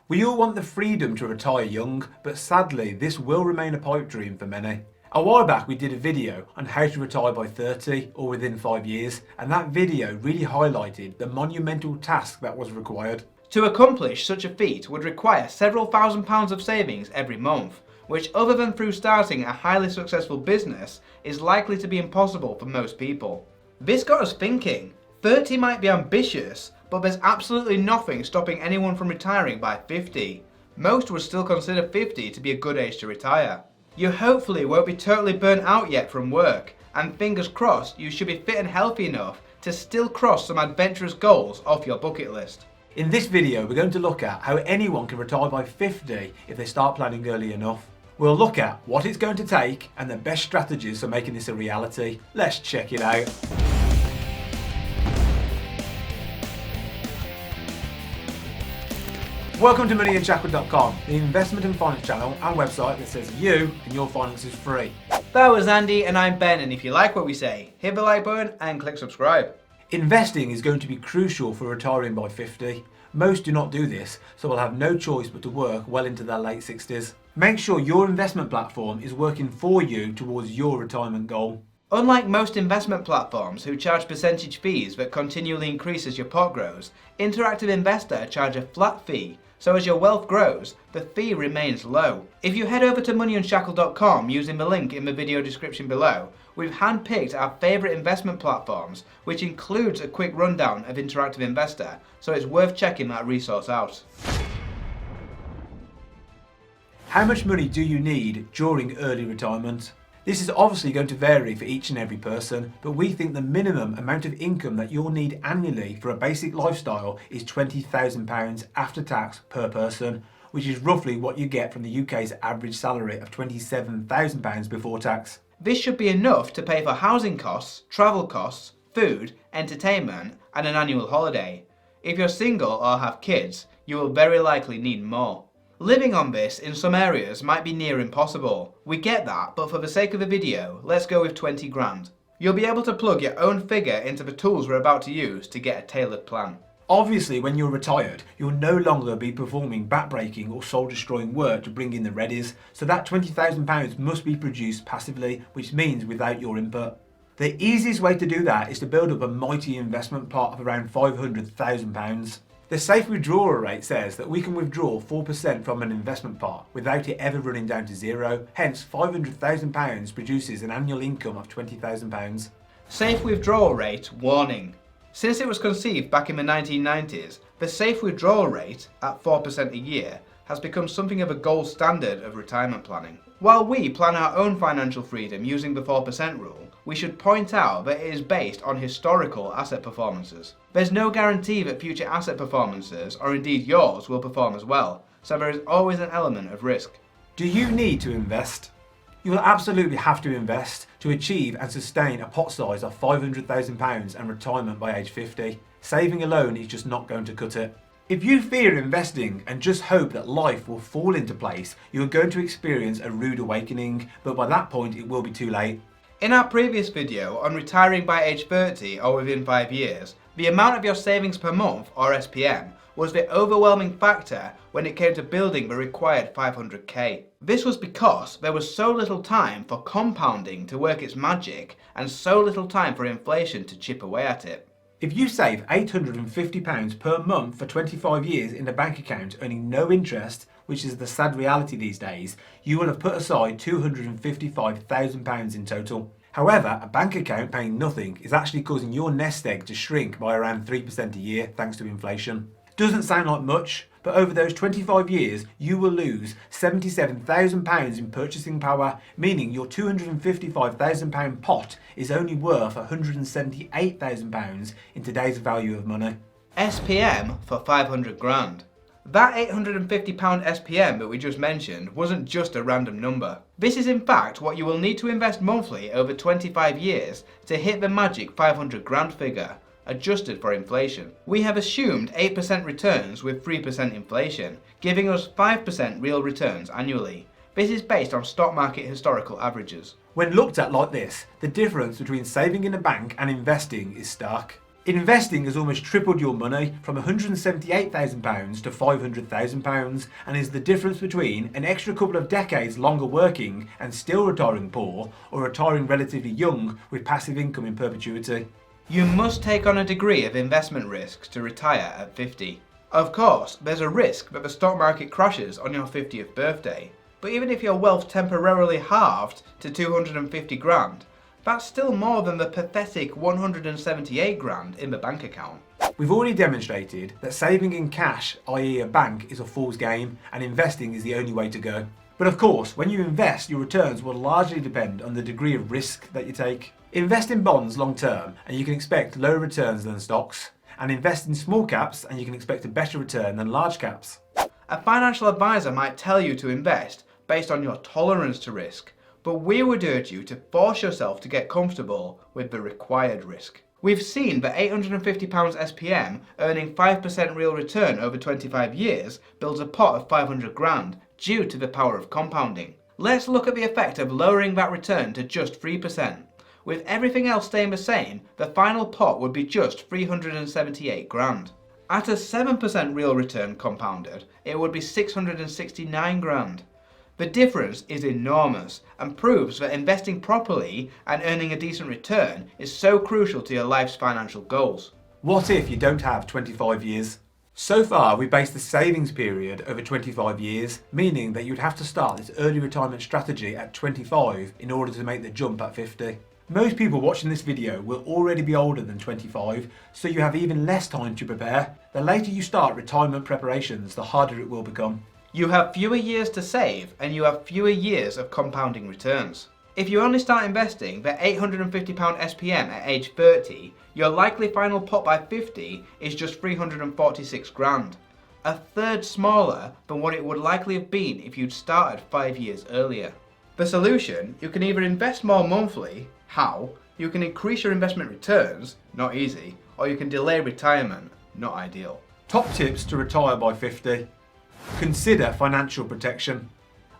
We all want the freedom to retire young, but sadly this will remain a pipe dream for many. A while back we did a video on how to retire by 30 or within 5 years, and that video really highlighted the monumental task that was required. To accomplish such a feat would require several £1000s of savings every month, which other than through starting a highly successful business is likely to be impossible for most people. This got us thinking, 30 might be ambitious, but there's absolutely nothing stopping anyone from retiring by 50. Most would still consider 50 to be a good age to retire. You hopefully won't be totally burnt out yet from work, and fingers crossed you should be fit and healthy enough to still cross some adventurous goals off your bucket list. In this video we're going to look at how anyone can retire by 50 if they start planning early enough. We'll look at what it's going to take and the best strategies for making this a reality. Let's check it out. Welcome to moneyinshackled.com, the investment and finance channel and website that says you and your finance is free. That was Andy and I'm Ben, and if you like what we say, hit the like button and click subscribe. Investing is going to be crucial for retiring by 50. Most do not do this, so will have no choice but to work well into their late 60s. Make sure your investment platform is working for you towards your retirement goal. Unlike most investment platforms who charge percentage fees that continually increase as your pot grows, Interactive Investor charge a flat fee, so as your wealth grows, the fee remains low. If you head over to moneyinshackled.com using the link in the video description below, we've handpicked our favourite investment platforms, which includes a quick rundown of Interactive Investor, so it's worth checking that resource out. How much money do you need during early retirement? This is obviously going to vary for each and every person, but we think the minimum amount of income that you'll need annually for a basic lifestyle is £20,000 after tax per person, which is roughly what you get from the UK's average salary of £27,000 before tax. This should be enough to pay for housing costs, travel costs, food, entertainment, and an annual holiday. If you're single or have kids, you will very likely need more. Living on this in some areas might be near impossible. We get that, but for the sake of the video, let's go with 20 grand. You'll be able to plug your own figure into the tools we're about to use to get a tailored plan. Obviously, when you're retired, you'll no longer be performing back-breaking or soul-destroying work to bring in the readies, so that £20,000 must be produced passively, which means without your input. The easiest way to do that is to build up a mighty investment pot of around £500,000. The safe withdrawal rate says that we can withdraw 4% from an investment pot without it ever running down to zero, hence £500,000 produces an annual income of £20,000. Safe withdrawal rate warning. Since it was conceived back in the 1990s, the safe withdrawal rate, at 4% a year, has become something of a gold standard of retirement planning. While we plan our own financial freedom using the 4% rule, we should point out that it is based on historical asset performances. There's no guarantee that future asset performances, or indeed yours, will perform as well, so there is always an element of risk. Do you need to invest? You will absolutely have to invest to achieve and sustain a pot size of £500,000 and retirement by age 50. Saving alone is just not going to cut it. If you fear investing and just hope that life will fall into place, you are going to experience a rude awakening, but by that point it will be too late. In our previous video on retiring by age 30 or within 5 years, the amount of your savings per month, or SPM, was the overwhelming factor when it came to building the required 500k. This was because there was so little time for compounding to work its magic and so little time for inflation to chip away at it. If you save £850 per month for 25 years in a bank account earning no interest, which is the sad reality these days, you will have put aside £255,000 in total. However, a bank account paying nothing is actually causing your nest egg to shrink by around 3% a year thanks to inflation. Doesn't sound like much, but over those 25 years you will lose £77,000 in purchasing power, meaning your £255,000 pot is only worth £178,000 in today's value of money. SPM for 500 grand. That £850 SPM that we just mentioned wasn't just a random number. This is in fact what you will need to invest monthly over 25 years to hit the magic 500 grand figure, adjusted for inflation. We have assumed 8% returns with 3% inflation, giving us 5% real returns annually. This is based on stock market historical averages. When looked at like this, the difference between saving in a bank and investing is stark. Investing has almost tripled your money from £178,000 to £500,000 and is the difference between an extra couple of decades longer working and still retiring poor or retiring relatively young with passive income in perpetuity. You must take on a degree of investment risk to retire at 50. Of course, there's a risk that the stock market crashes on your 50th birthday, but even if your wealth temporarily halved to 250 grand, that's still more than the pathetic 178 grand in the bank account. We've already demonstrated that saving in cash, i.e. a bank, is a fool's game and investing is the only way to go. But of course, when you invest, your returns will largely depend on the degree of risk that you take. Invest in bonds long term and you can expect lower returns than stocks, and invest in small caps and you can expect a better return than large caps. A financial advisor might tell you to invest based on your tolerance to risk, but we would urge you to force yourself to get comfortable with the required risk. We've seen that £850 SPM earning 5% real return over 25 years builds a pot of 500 grand due to the power of compounding. Let's look at the effect of lowering that return to just 3%. With everything else staying the same, the final pot would be just 378 grand. At a 7% real return compounded, it would be 669 grand. The difference is enormous and proves that investing properly and earning a decent return is so crucial to your life's financial goals. What if you don't have 25 years? So far, we based the savings period over 25 years, meaning that you'd have to start this early retirement strategy at 25 in order to make the jump at 50. Most people watching this video will already be older than 25, so you have even less time to prepare. The later you start retirement preparations, the harder it will become. You have fewer years to save and you have fewer years of compounding returns. If you only start investing the £850 SPM at age 30, your likely final pot by 50 is just 346 grand, a third smaller than what it would likely have been if you'd started 5 years earlier. The solution: you can either invest more monthly. How? You can increase your investment returns, not easy, or you can delay retirement, not ideal. Top tips to retire by 50. Consider financial protection.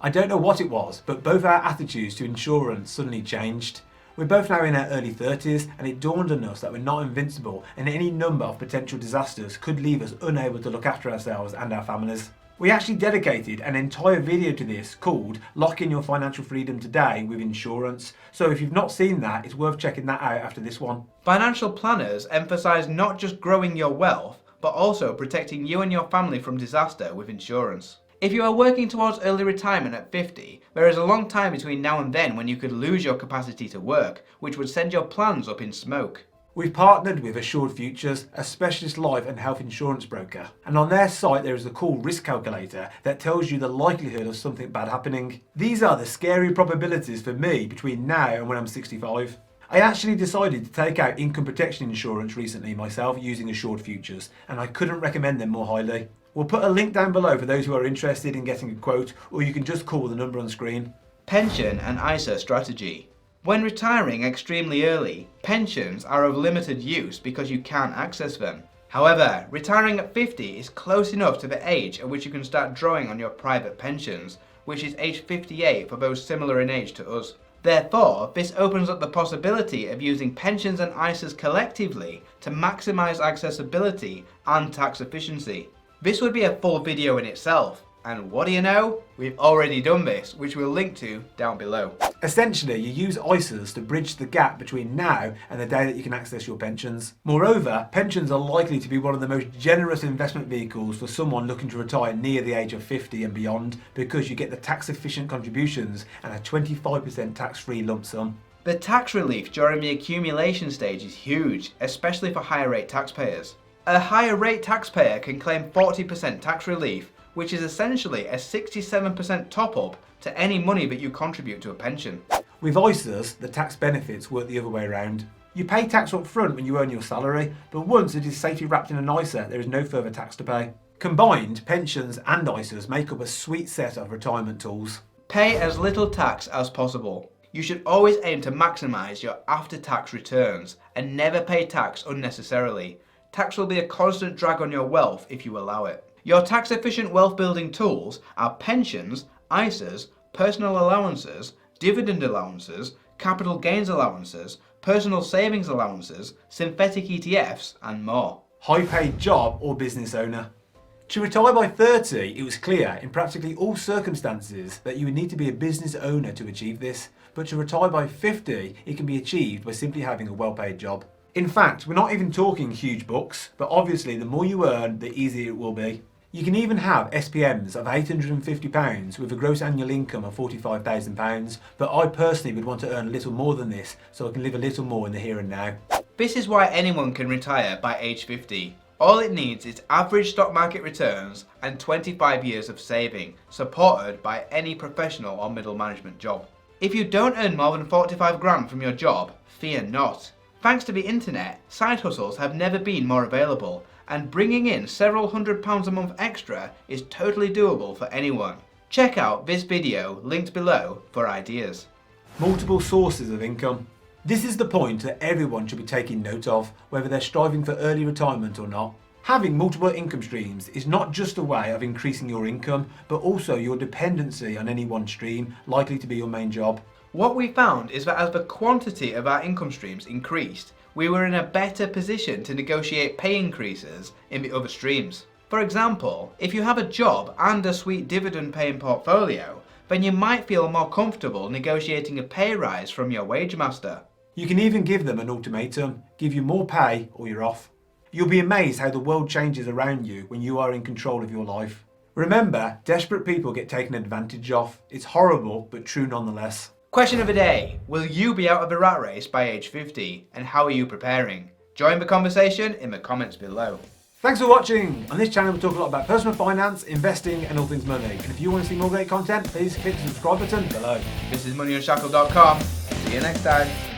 I don't know what it was, but both our attitudes to insurance suddenly changed. We're both now in our early 30s and it dawned on us that we're not invincible and any number of potential disasters could leave us unable to look after ourselves and our families. We actually dedicated an entire video to this called Lock in Your Financial Freedom Today with Insurance, so if you've not seen that, it's worth checking that out after this one. Financial planners emphasise not just growing your wealth, but also protecting you and your family from disaster with insurance. If you are working towards early retirement at 50, there is a long time between now and then when you could lose your capacity to work, which would send your plans up in smoke. We've partnered with Assured Futures, a specialist life and health insurance broker, and on their site there is a cool risk calculator that tells you the likelihood of something bad happening. These are the scary probabilities for me between now and when I'm 65. I actually decided to take out income protection insurance recently myself using Assured Futures, and I couldn't recommend them more highly. We'll put a link down below for those who are interested in getting a quote, or you can just call the number on screen. Pension and ISA strategy. When retiring extremely early, pensions are of limited use because you can't access them. However, retiring at 50 is close enough to the age at which you can start drawing on your private pensions, which is age 58 for those similar in age to us. Therefore, this opens up the possibility of using pensions and ISAs collectively to maximise accessibility and tax efficiency. This would be a full video in itself, and what do you know? We've already done this, which we'll link to down below. Essentially, you use ISAs to bridge the gap between now and the day that you can access your pensions. Moreover, pensions are likely to be one of the most generous investment vehicles for someone looking to retire near the age of 50 and beyond, because you get the tax-efficient contributions and a 25% tax-free lump sum. The tax relief during the accumulation stage is huge, especially for higher rate taxpayers. A higher rate taxpayer can claim 40% tax relief, which is essentially a 67% top-up to any money that you contribute to a pension. With ISAs, the tax benefits work the other way around. You pay tax up front when you earn your salary, but once it is safely wrapped in an ISA, there is no further tax to pay. Combined, pensions and ISAs make up a sweet set of retirement tools. Pay as little tax as possible. You should always aim to maximise your after-tax returns and never pay tax unnecessarily. Tax will be a constant drag on your wealth if you allow it. Your tax-efficient wealth-building tools are pensions, ISAs, personal allowances, dividend allowances, capital gains allowances, personal savings allowances, synthetic ETFs, and more. High paid job or business owner. To retire by 30, it was clear in practically all circumstances that you would need to be a business owner to achieve this, but to retire by 50, it can be achieved by simply having a well-paid job. In fact, we're not even talking huge bucks, but obviously the more you earn, the easier it will be. You can even have SPMs of £850 with a gross annual income of £45,000, but I personally would want to earn a little more than this so I can live a little more in the here and now. This is why anyone can retire by age 50. All it needs is average stock market returns and 25 years of saving, supported by any professional or middle management job. If you don't earn more than 45 grand from your job, fear not. Thanks to the internet, side hustles have never been more available, and bringing in several £100s a month extra is totally doable for anyone. Check out this video linked below for ideas. Multiple sources of income. This is the point that everyone should be taking note of, whether they're striving for early retirement or not. Having multiple income streams is not just a way of increasing your income, but also your dependency on any one stream, likely to be your main job. What we found is that as the quantity of our income streams increased, we were in a better position to negotiate pay increases in the other streams. For example, if you have a job and a sweet dividend paying portfolio, then you might feel more comfortable negotiating a pay rise from your wage master. You can even give them an ultimatum, give you more pay or you're off. You'll be amazed how the world changes around you when you are in control of your life. Remember, desperate people get taken advantage of. It's horrible, but true nonetheless. Question of the day: will you be out of the rat race by age 50, and how are you preparing? Join the conversation in the comments below. Thanks for watching. On this channel we talk a lot about personal finance, investing and all things money. And if you want to see more great content, please click the subscribe button below. This is moneyunshackled.com. See you next time.